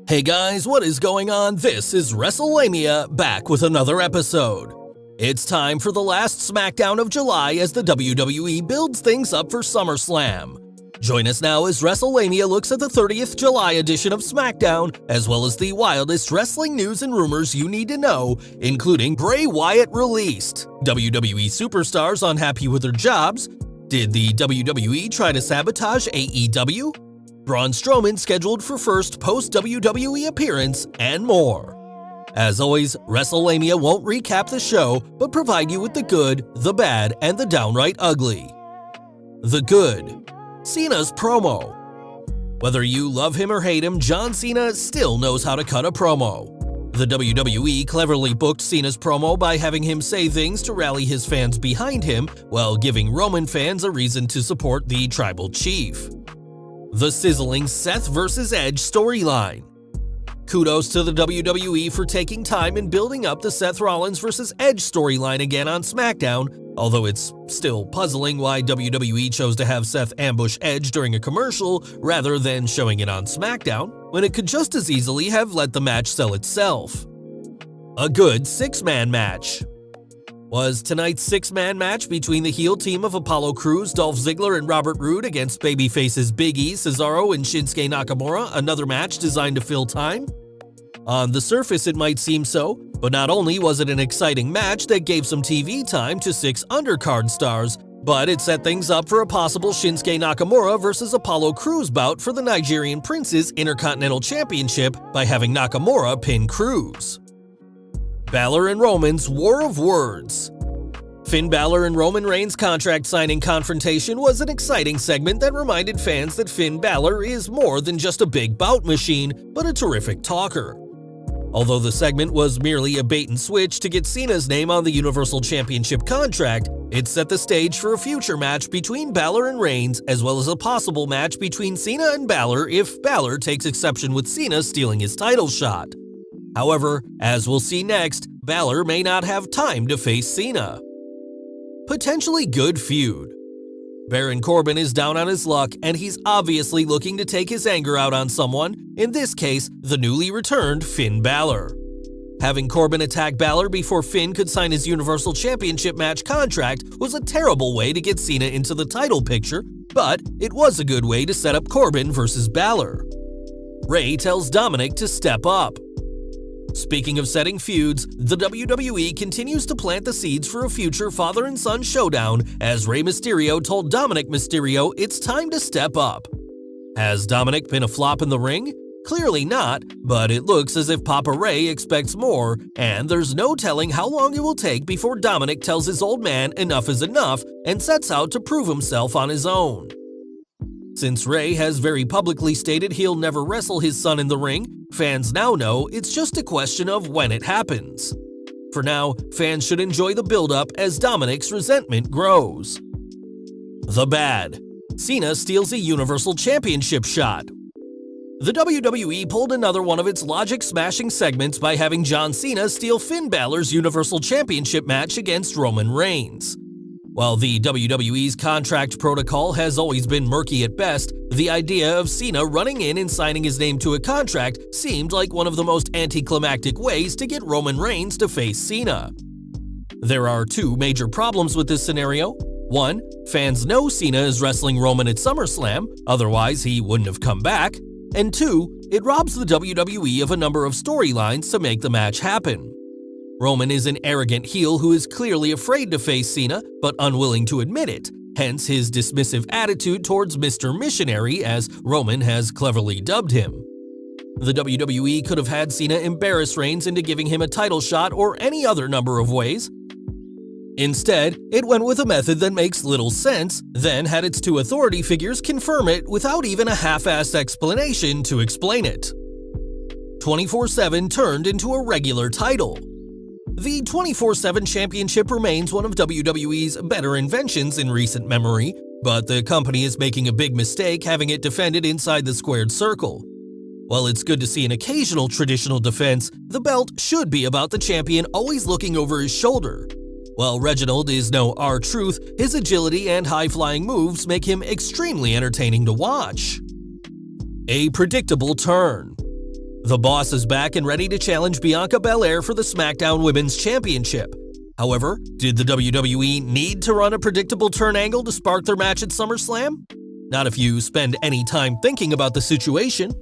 Hey guys, what is going on? This is Wrestlelamia, back with another episode. It's time for the last Smackdown of July as the WWE builds things up for SummerSlam. Join us now as Wrestlelamia looks at the 30th July edition of Smackdown, as well as the wildest wrestling news and rumors you need to know, including Bray Wyatt released, WWE superstars unhappy with their jobs, did the WWE try to sabotage AEW, Braun Strowman scheduled for first post-WWE appearance, and more. As always, Wrestlelamia won't recap the show, but provide you with the good, the bad, and the downright ugly. The good. Cena's promo. Whether you love him or hate him, John Cena still knows how to cut a promo. The WWE cleverly booked Cena's promo by having him say things to rally his fans behind him, while giving Roman fans a reason to support the tribal chief. The sizzling Seth vs. Edge storyline. Kudos to the WWE for taking time and building up the Seth Rollins vs. Edge storyline again on SmackDown, although it's still puzzling why WWE chose to have Seth ambush Edge during a commercial rather than showing it on SmackDown, when it could just as easily have let the match sell itself. A good six-man match. Was tonight's six-man match between the heel team of Apollo Crews, Dolph Ziggler, and Robert Roode against babyfaces Big E, Cesaro, and Shinsuke Nakamura another match designed to fill time? On the surface it might seem so, but not only was it an exciting match that gave some TV time to six undercard stars, but it set things up for a possible Shinsuke Nakamura vs. Apollo Crews bout for the Nigerian Prince's Intercontinental Championship by having Nakamura pin Crews. Balor and Roman's War of Words. Finn Balor and Roman Reigns' contract signing confrontation was an exciting segment that reminded fans that Finn Balor is more than just a big bout machine, but a terrific talker. Although the segment was merely a bait and switch to get Cena's name on the Universal Championship contract, it set the stage for a future match between Balor and Reigns, as well as a possible match between Cena and Balor if Balor takes exception with Cena stealing his title shot. However, as we'll see next, Balor may not have time to face Cena. Potentially good feud. Baron Corbin is down on his luck, and he's obviously looking to take his anger out on someone, in this case, the newly returned Finn Balor. Having Corbin attack Balor before Finn could sign his Universal Championship match contract was a terrible way to get Cena into the title picture, but it was a good way to set up Corbin versus Balor. Ray tells Dominic to step up. Speaking of setting feuds, the WWE continues to plant the seeds for a future father and son showdown as Rey Mysterio told Dominic Mysterio it's time to step up. Has Dominic been a flop in the ring? Clearly not, but it looks as if Papa Ray expects more, and there's no telling how long it will take before Dominic tells his old man enough is enough and sets out to prove himself on his own. Since Ray has very publicly stated he'll never wrestle his son in the ring, fans now know it's just a question of when it happens. For now, fans should enjoy the build-up as Dominic's resentment grows. The bad. Cena steals a Universal Championship shot. The WWE pulled another one of its logic-smashing segments by having John Cena steal Finn Balor's Universal Championship match against Roman Reigns. While the WWE's contract protocol has always been murky at best, the idea of Cena running in and signing his name to a contract seemed like one of the most anticlimactic ways to get Roman Reigns to face Cena. There are two major problems with this scenario. One, fans know Cena is wrestling Roman at SummerSlam, otherwise he wouldn't have come back. And two, it robs the WWE of a number of storylines to make the match happen. Roman is an arrogant heel who is clearly afraid to face Cena, but unwilling to admit it, hence his dismissive attitude towards Mr. Missionary, as Roman has cleverly dubbed him. The WWE could have had Cena embarrass Reigns into giving him a title shot or any other number of ways. Instead, it went with a method that makes little sense, then had its two authority figures confirm it without even a half-assed explanation to explain it. 24/7 turned into a regular title. The 24/7 Championship remains one of WWE's better inventions in recent memory, but the company is making a big mistake having it defended inside the squared circle. While it's good to see an occasional traditional defense, the belt should be about the champion always looking over his shoulder. While Reginald is no R-Truth, his agility and high-flying moves make him extremely entertaining to watch. A predictable turn. The Boss is back and ready to challenge Bianca Belair for the Smackdown Women's Championship. However, did the WWE need to run a predictable turn angle to spark their match at SummerSlam? Not if you spend any time thinking about the situation.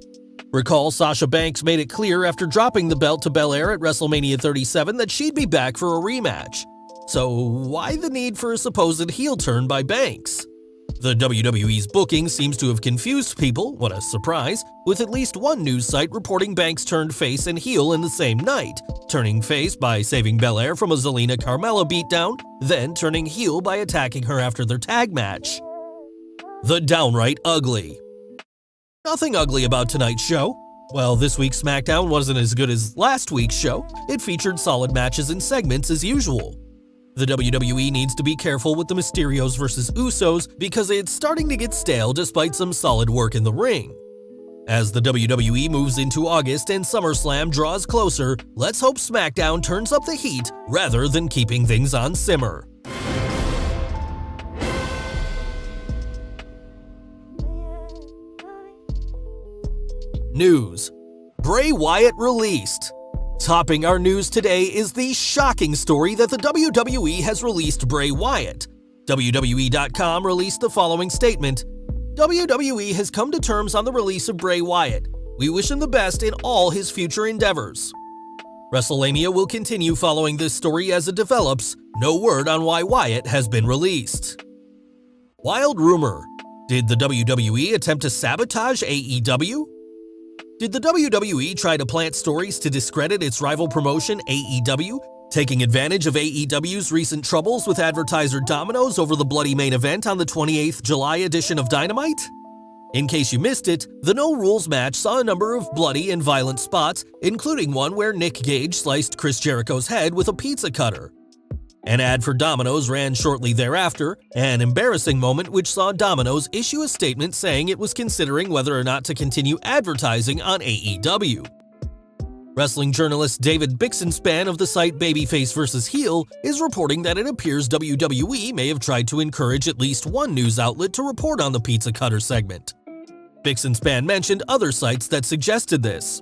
Recall Sasha Banks made it clear after dropping the belt to Belair at WrestleMania 37 that she'd be back for a rematch. So why the need for a supposed heel turn by Banks? The WWE's booking seems to have confused people, what a surprise, with at least one news site reporting Banks turned face and heel in the same night, turning face by saving Belair from a Zelina Carmella beatdown, then turning heel by attacking her after their tag match. The Downright Ugly. Nothing ugly about tonight's show. While this week's SmackDown wasn't as good as last week's show, it featured solid matches and segments as usual. The WWE needs to be careful with the Mysterios vs. Usos because it's starting to get stale despite some solid work in the ring. As the WWE moves into August and SummerSlam draws closer, let's hope SmackDown turns up the heat rather than keeping things on simmer. News: Bray Wyatt released. Topping our news today is the shocking story that the WWE has released Bray Wyatt. WWE.com released the following statement: WWE has come to terms on the release of Bray Wyatt. We wish him the best in all his future endeavors. Wrestlelamia will continue following this story as it develops. No word on why Wyatt has been released. Wild rumor: did the WWE attempt to sabotage AEW? Did the WWE try to plant stories to discredit its rival promotion, AEW, taking advantage of AEW's recent troubles with advertiser Domino's over the bloody main event on the 28th July edition of Dynamite? In case you missed it, the No Rules match saw a number of bloody and violent spots, including one where Nick Gage sliced Chris Jericho's head with a pizza cutter. An ad for Domino's ran shortly thereafter, an embarrassing moment which saw Domino's issue a statement saying it was considering whether or not to continue advertising on AEW. Wrestling journalist David Bixenspan of the site Babyface vs. Heel is reporting that it appears WWE may have tried to encourage at least one news outlet to report on the pizza cutter segment. Bixenspan mentioned other sites that suggested this.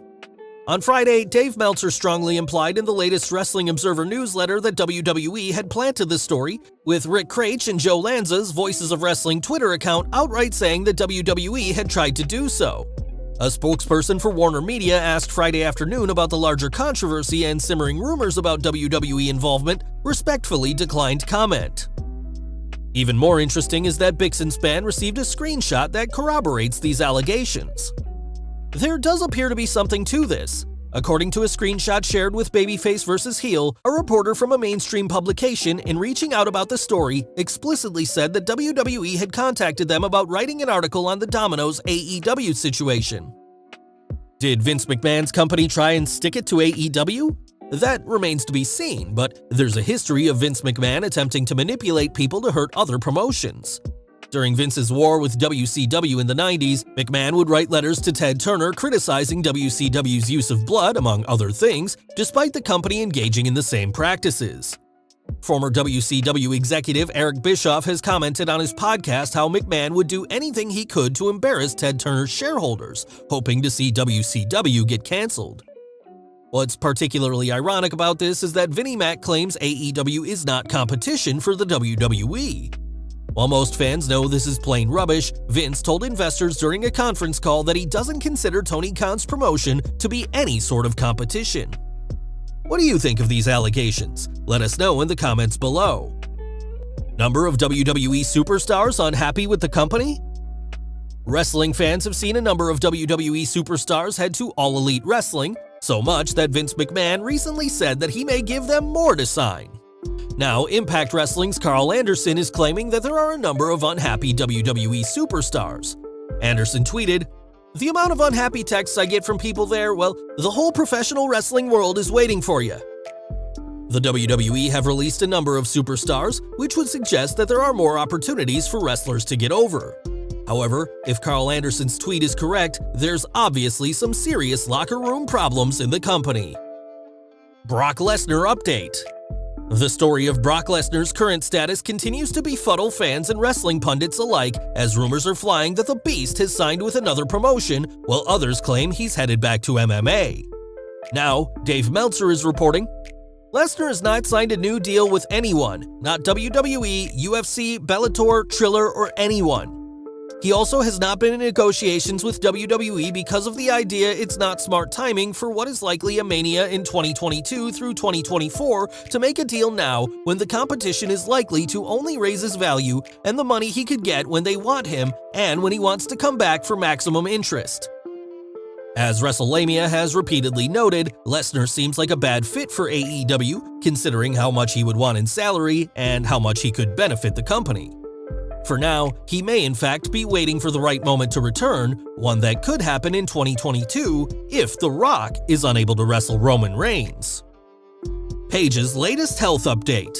On Friday, Dave Meltzer strongly implied in the latest Wrestling Observer newsletter that WWE had planted the story, with Rick Craich and Joe Lanza's Voices of Wrestling Twitter account outright saying that WWE had tried to do so. A spokesperson for Warner Media asked Friday afternoon about the larger controversy and simmering rumors about WWE involvement, respectfully declined comment. Even more interesting is that Bixenspan received a screenshot that corroborates these allegations. There does appear to be something to this. According to a screenshot shared with Babyface vs. Heel, a reporter from a mainstream publication, in reaching out about the story, explicitly said that WWE had contacted them about writing an article on the Domino's AEW situation. Did Vince McMahon's company try and stick it to AEW? That remains to be seen, but there's a history of Vince McMahon attempting to manipulate people to hurt other promotions. During Vince's war with WCW in the 90s, McMahon would write letters to Ted Turner criticizing WCW's use of blood, among other things, despite the company engaging in the same practices. Former WCW executive Eric Bischoff has commented on his podcast how McMahon would do anything he could to embarrass Ted Turner's shareholders, hoping to see WCW get canceled. What's particularly ironic about this is that Vinnie Mac claims AEW is not competition for the WWE. While most fans know this is plain rubbish, Vince told investors during a conference call that he doesn't consider Tony Khan's promotion to be any sort of competition. What do you think of these allegations? Let us know in the comments below. Number of WWE superstars unhappy with the company? Wrestling fans have seen a number of WWE superstars head to All Elite Wrestling, so much that Vince McMahon recently said that he may give them more to sign. Now, Impact Wrestling's Carl Anderson is claiming that there are a number of unhappy WWE superstars. Anderson tweeted, "The amount of unhappy texts I get from people there, well, the whole professional wrestling world is waiting for you." The WWE have released a number of superstars, which would suggest that there are more opportunities for wrestlers to get over. However, if Carl Anderson's tweet is correct, there's obviously some serious locker room problems in the company. Brock Lesnar update. The story of Brock Lesnar's current status continues to befuddle fans and wrestling pundits alike, as rumors are flying that the Beast has signed with another promotion, while others claim he's headed back to MMA. Now, Dave Meltzer is reporting, Lesnar has not signed a new deal with anyone, not WWE, UFC, Bellator, Triller, or anyone. He also has not been in negotiations with WWE because of the idea it's not smart timing for what is likely a Mania in 2022 through 2024 to make a deal now when the competition is likely to only raise his value and the money he could get when they want him and when he wants to come back for maximum interest. As Wrestlelamia has repeatedly noted, Lesnar seems like a bad fit for AEW, considering how much he would want in salary and how much he could benefit the company. For now, he may in fact be waiting for the right moment to return, one that could happen in 2022 if The Rock is unable to wrestle Roman Reigns. Paige's latest health update.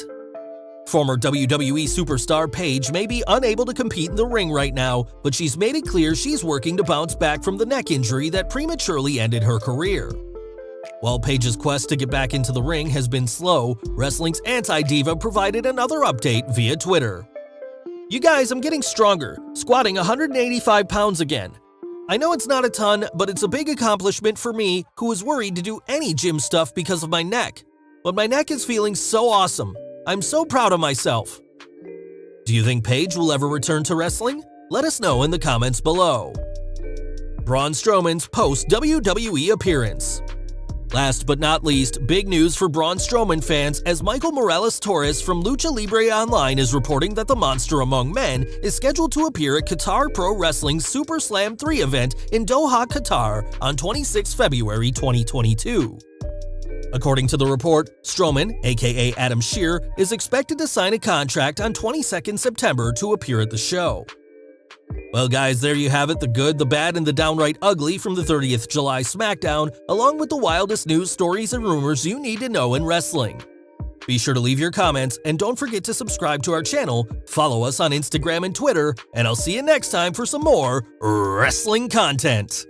Former WWE superstar Paige may be unable to compete in the ring right now, but she's made it clear she's working to bounce back from the neck injury that prematurely ended her career. While Paige's quest to get back into the ring has been slow, wrestling's anti-diva provided another update via Twitter. You guys, I'm getting stronger, squatting 185 pounds again. I know it's not a ton, but it's a big accomplishment for me who was worried to do any gym stuff because of my neck. But my neck is feeling so awesome. I'm so proud of myself. Do you think Paige will ever return to wrestling? Let us know in the comments below. Braun Strowman's post-WWE appearance. Last but not least, big news for Braun Strowman fans as Michael Morales-Torres from Lucha Libre Online is reporting that the Monster Among Men is scheduled to appear at Qatar Pro Wrestling's Super Slam 3 event in Doha, Qatar on 26 February 2022. According to the report, Strowman, aka Adam Shear, is expected to sign a contract on 22nd September to appear at the show. Well guys, there you have it, the good, the bad, and the downright ugly from the 30th July Smackdown, along with the wildest news, stories, and rumors you need to know in wrestling. Be sure to leave your comments, and don't forget to subscribe to our channel, follow us on Instagram and Twitter, and I'll see you next time for some more wrestling content.